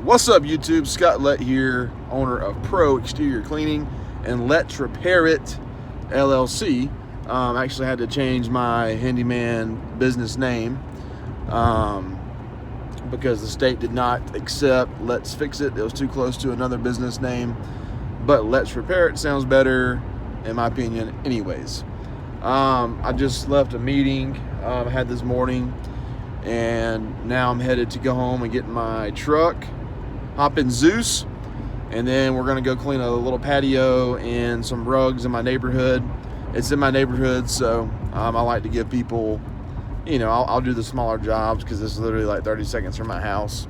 What's up, YouTube? Scott Lett here, owner of Pro Exterior Cleaning and Let's Repair It LLC. Actually had to change my handyman business name because the state did not accept Let's Fix It. It was too close to another business name, but Let's Repair It sounds better, in my opinion, anyways. I just left a meeting I had this morning, and now I'm headed to go home and get in my truck, hop in Zeus, and then we're gonna go clean a little patio and some rugs in my neighborhood. It's in my neighborhood, so I like to give people, I'll do the smaller jobs because this is literally like 30 seconds from my house,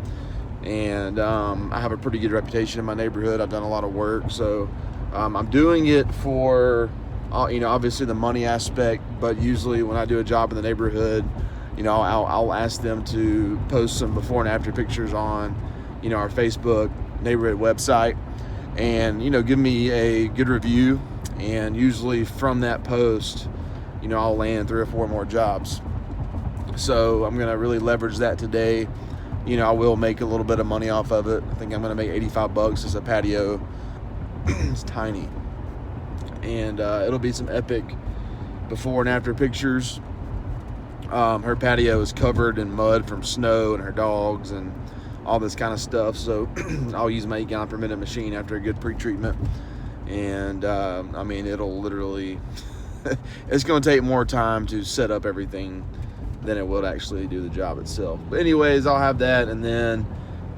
and I have a pretty good reputation in my neighborhood. I've done a lot of work, so I'm doing it for obviously the money aspect, but usually when I do a job in the neighborhood, I'll ask them to post some before and after pictures on, our Facebook neighborhood website, and, give me a good review. And usually from that post, I'll land 3 or 4 more jobs. So I'm going to really leverage that today. I will make a little bit of money off of it. I think I'm going to make $85. It's a patio. It's tiny. And it'll be some epic before and after pictures. Her patio is covered in mud from snow and her dogs and all this kind of stuff. So I'll use my 8 gallon per minute machine after a good pre-treatment. And it'll literally, it's going to take more time to set up everything than it would actually do the job itself. But anyways, I'll have that. And then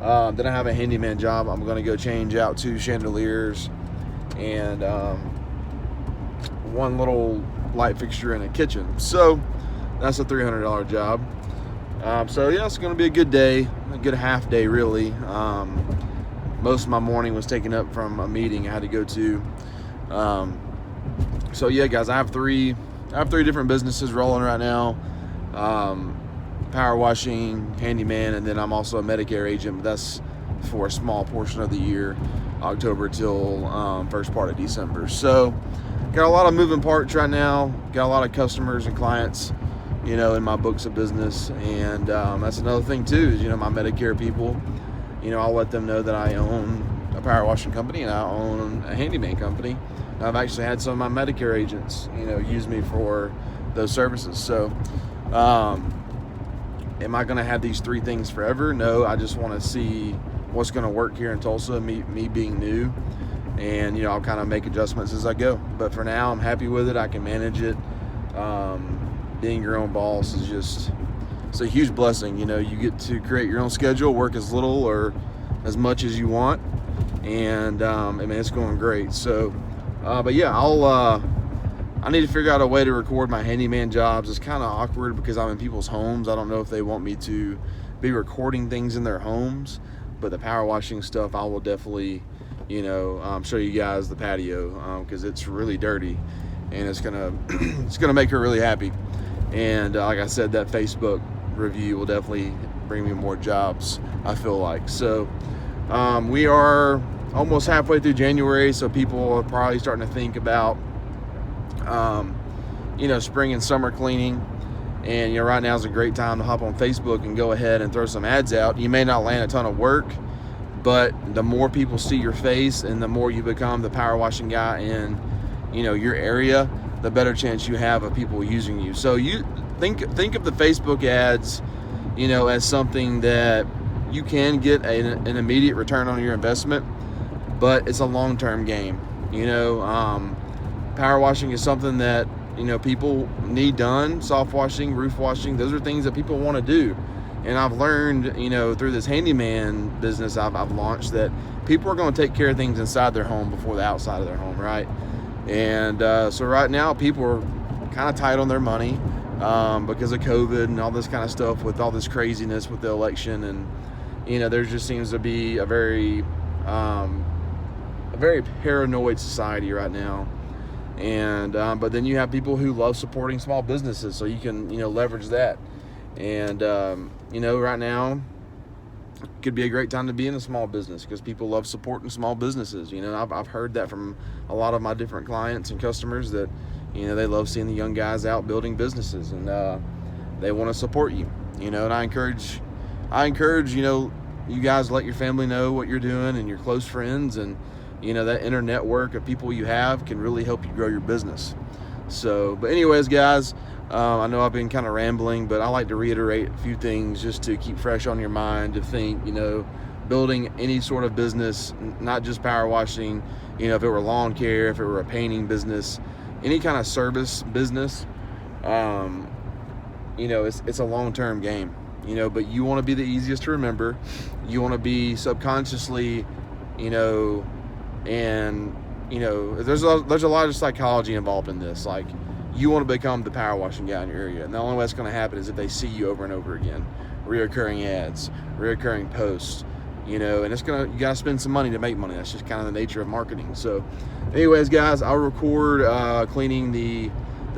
I have a handyman job. I'm going to go change out 2 chandeliers and 1 little light fixture in a kitchen. So that's a $300 job. So yeah, it's going to be a good day, a good half day really. Most of my morning was taken up from a meeting I had to go to. So yeah, guys, I have three different businesses rolling right now. Power washing, handyman, and then I'm also a Medicare agent, but that's for a small portion of the year, October till first part of December. So got a lot of moving parts right now. Got a lot of customers and clients, in my books of business. And that's another thing too, is, my Medicare people, I'll let them know that I own a power washing company and I own a handyman company. I've actually had some of my Medicare agents, use me for those services. So, am I going to have these 3 things forever? No, I just want to see what's going to work here in Tulsa, me being new. And, I'll kind of make adjustments as I go. But for now, I'm happy with it. I can manage it. Being your own boss is just, it's a huge blessing. You get to create your own schedule, work as little or as much as you want. And, it's going great. So, but yeah, I need to figure out a way to record my handyman jobs. It's kind of awkward because I'm in people's homes. I don't know if they want me to be recording things in their homes, but the power washing stuff, I will definitely, show you guys the patio, because it's really dirty and it's gonna make her really happy. And like I said, that Facebook review will definitely bring me more jobs, I feel like. So we are almost halfway through January, so people are probably starting to think about spring and summer cleaning. And right now is a great time to hop on Facebook and go ahead and throw some ads out. You may not land a ton of work, but the more people see your face and the more you become the power washing guy in your area, the better chance you have of people using you. So you think of the Facebook ads as something that you can get an immediate return on your investment, but it's a long-term game. Power washing is something that people need done. Soft washing, roof washing, those are things that people want to do. And I've learned through this handyman business I've launched, that people are going to take care of things inside their home before the outside of their home, right? And so right now people are kind of tight on their money because of COVID and all this kind of stuff, with all this craziness with the election. And there just seems to be a very paranoid society right now. And but then you have people who love supporting small businesses, so you can leverage that. And right now could be a great time to be in a small business because people love supporting small businesses. I've heard that from a lot of my different clients and customers, that they love seeing the young guys out building businesses, and they want to support you. And I encourage you guys let your family know what you're doing and your close friends, and that inner network of people you have can really help you grow your business. So, but anyways, guys, I know I've been kind of rambling, but I like to reiterate a few things just to keep fresh on your mind to think, building any sort of business, not just power washing, if it were lawn care, if it were a painting business, any kind of service business, it's a long-term game, but you want to be the easiest to remember. You want to be subconsciously, and there's a lot of psychology involved in this. Like, you want to become the power washing guy in your area, and the only way that's going to happen is if they see you over and over again, reoccurring ads, reoccurring posts, and you got to spend some money to make money. That's just kind of the nature of marketing. So anyways, guys, I'll record cleaning the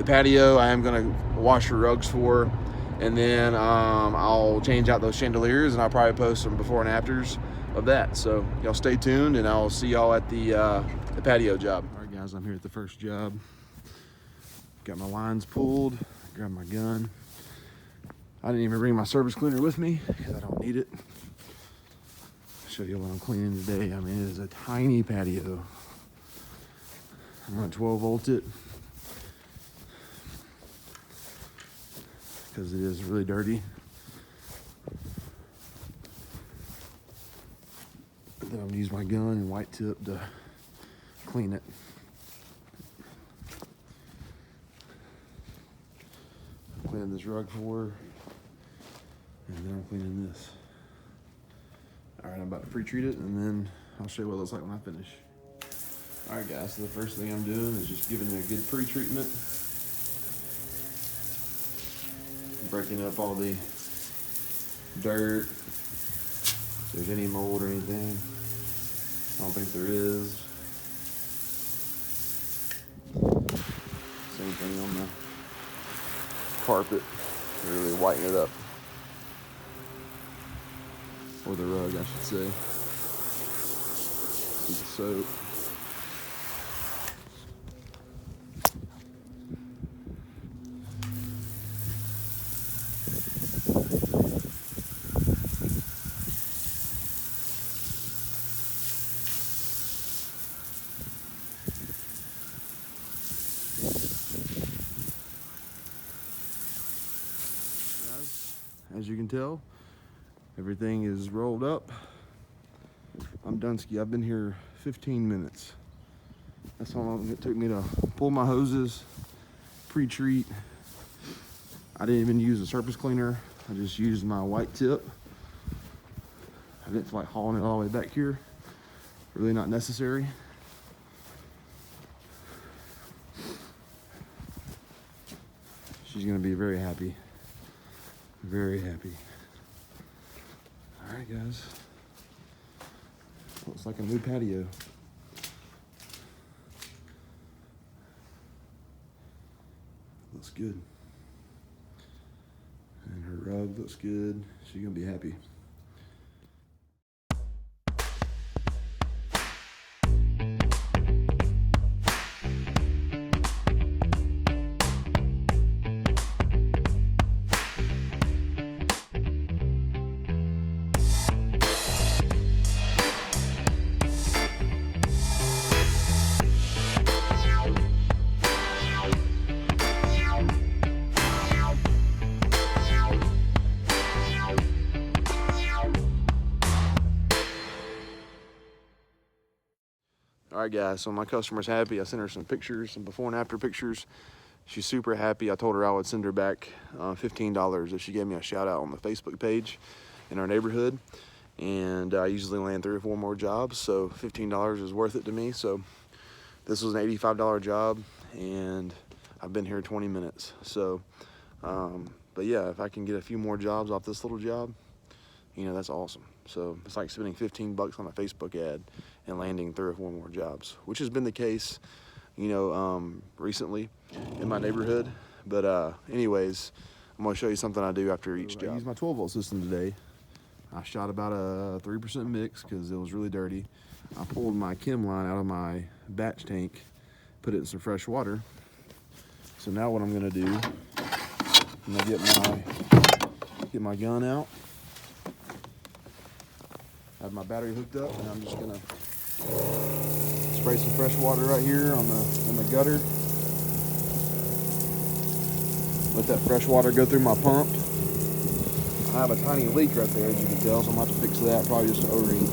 patio. I am going to wash the rugs for, and then I'll change out those chandeliers, and I'll probably post some before and afters of that. So y'all stay tuned, and I'll see y'all at the patio job. All right, guys, I'm here at the first job. Got my lines pulled, grabbed my gun. I didn't even bring my service cleaner with me because I don't need it. I'll show you what I'm cleaning today. I mean, it is a tiny patio. I'm gonna 12 volt it because it is really dirty. Then I'm gonna use my gun and white tip to clean it. I'm cleaning this rug for her, and then I'm cleaning this. All right, I'm about to pre-treat it, and then I'll show you what it looks like when I finish. All right, guys, so the first thing I'm doing is just giving it a good pre-treatment. Breaking up all the dirt, if there's any mold or anything. I don't think there is. Same thing on the carpet. Really whiten it up. Or the rug, I should say. With the soap. As you can tell, everything is rolled up. I'm done-ski. I've been here 15 minutes. That's how long it took me to pull my hoses, pre-treat. I didn't even use a surface cleaner. I just used my white tip. I didn't feel like hauling it all the way back here. Really not necessary. She's gonna be very happy. Very happy. All right, guys. Looks like a new patio. Looks good. And her rug looks good. She's gonna be happy. All right, guys, so my customer's happy. I sent her some pictures, some before and after pictures. She's super happy. I told her I would send her back $15 if she gave me a shout out on the Facebook page in our neighborhood. And I usually land 3 or 4 more jobs, so $15 is worth it to me. So this was an $85 job, and I've been here 20 minutes. So, but yeah, if I can get a few more jobs off this little job, that's awesome. So it's like spending 15 bucks on a Facebook ad and landing 3 or 4 more jobs, which has been the case, recently in my neighborhood. But anyways, I'm gonna show you something I do after each job. I used my 12 volt system today. I shot about a 3% mix because it was really dirty. I pulled my chem line out of my batch tank, put it in some fresh water. So now what I'm gonna do, I'm gonna get my gun out. I have my battery hooked up, and I'm just gonna spray some fresh water right here on the gutter. Let that fresh water go through my pump. I have a tiny leak right there, as you can tell, so I'm gonna have to fix that. Probably just an O-ring.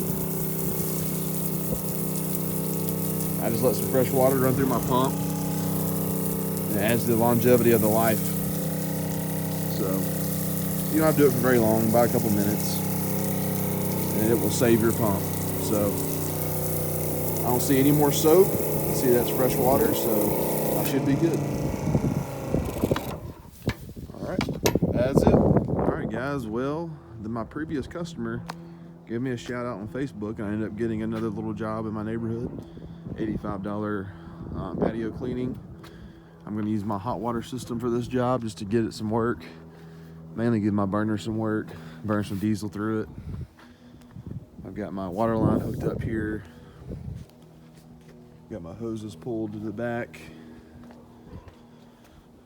I just let some fresh water run through my pump, and it adds to the longevity of the life. So you don't have to do it for very long, about a couple minutes, and it will save your pump. So I don't see any more soap. See, that's fresh water, so I should be good. All right, that's it. All right, guys. Well, my previous customer gave me a shout out on Facebook, and I ended up getting another little job in my neighborhood. $85 patio cleaning. I'm going to use my hot water system for this job just to get it some work. Mainly give my burner some work, burn some diesel through it. I've got my water line hooked up here. Got my hoses pulled to the back.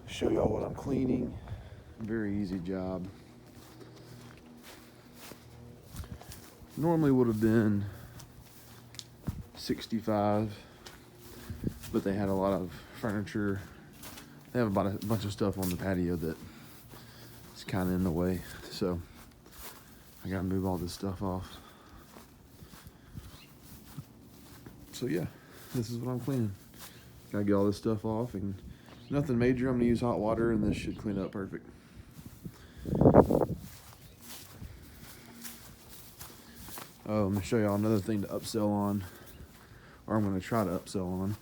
Show y'all what I'm cleaning. Very easy job. Normally would have been 65, but they had a lot of furniture. They have about a bunch of stuff on the patio that is kind of in the way, so I gotta move all this stuff off. So yeah, this is what I'm cleaning. Gotta get all this stuff off, and nothing major. I'm gonna use hot water, and this should clean up perfect. Oh, I'm gonna show y'all another thing to upsell on, or I'm gonna try to upsell on.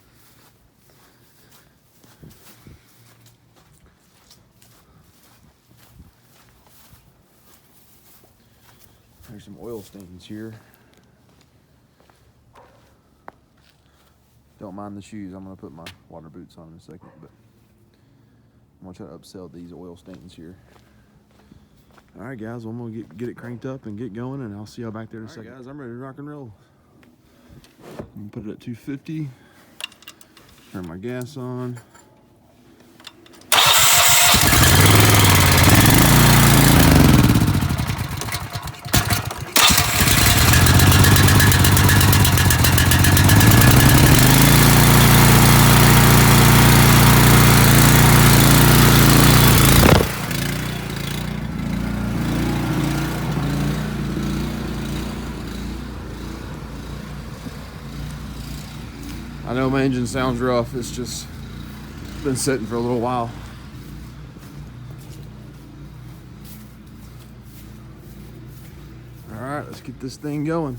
There's some oil stains here. Don't mind the shoes. I'm gonna put my water boots on in a second, but I'm gonna try to upsell these oil stains here. All right, guys, well, I'm gonna get it cranked up and get going, and I'll see y'all back there in a second. Guys, I'm ready to rock and roll. I'm gonna put it at 250. Turn my gas on. I know my engine sounds rough. It's just been sitting for a little while. All right, let's get this thing going.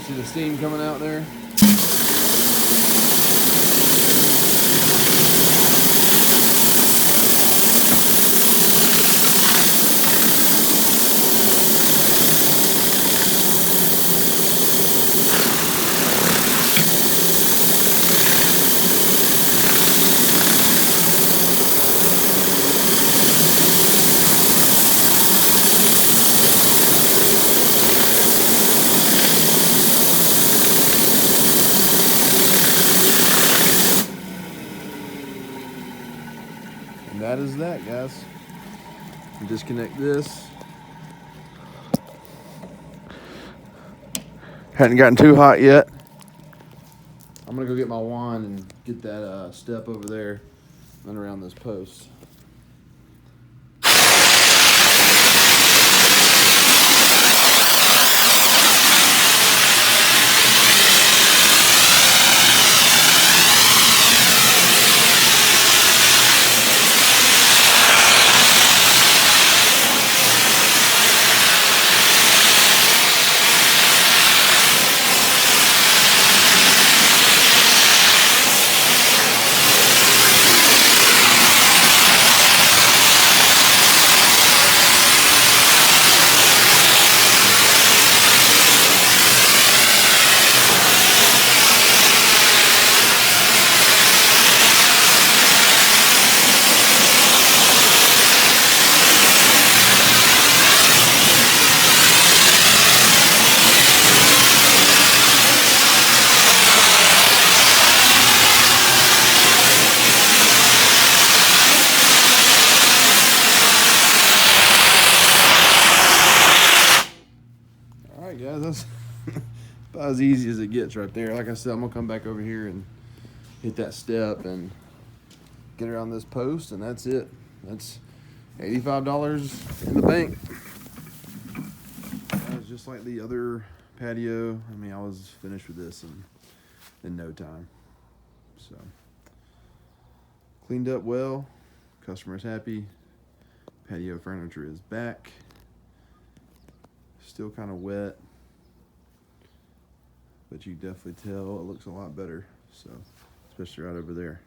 See the steam coming out there? And that is that, guys. Disconnect this. Hadn't gotten too hot yet. I'm gonna go get my wand and get that step over there and around this post. Alright guys, that's about as easy as it gets right there. Like I said, I'm gonna come back over here and hit that step and get around this post, and that's it. That's $85 in the bank. That was just like the other patio. I mean, I was finished with this in no time. So, cleaned up well. Customer's happy. Patio furniture is back. Still kind of wet, but you definitely tell it looks a lot better. So, especially right over there.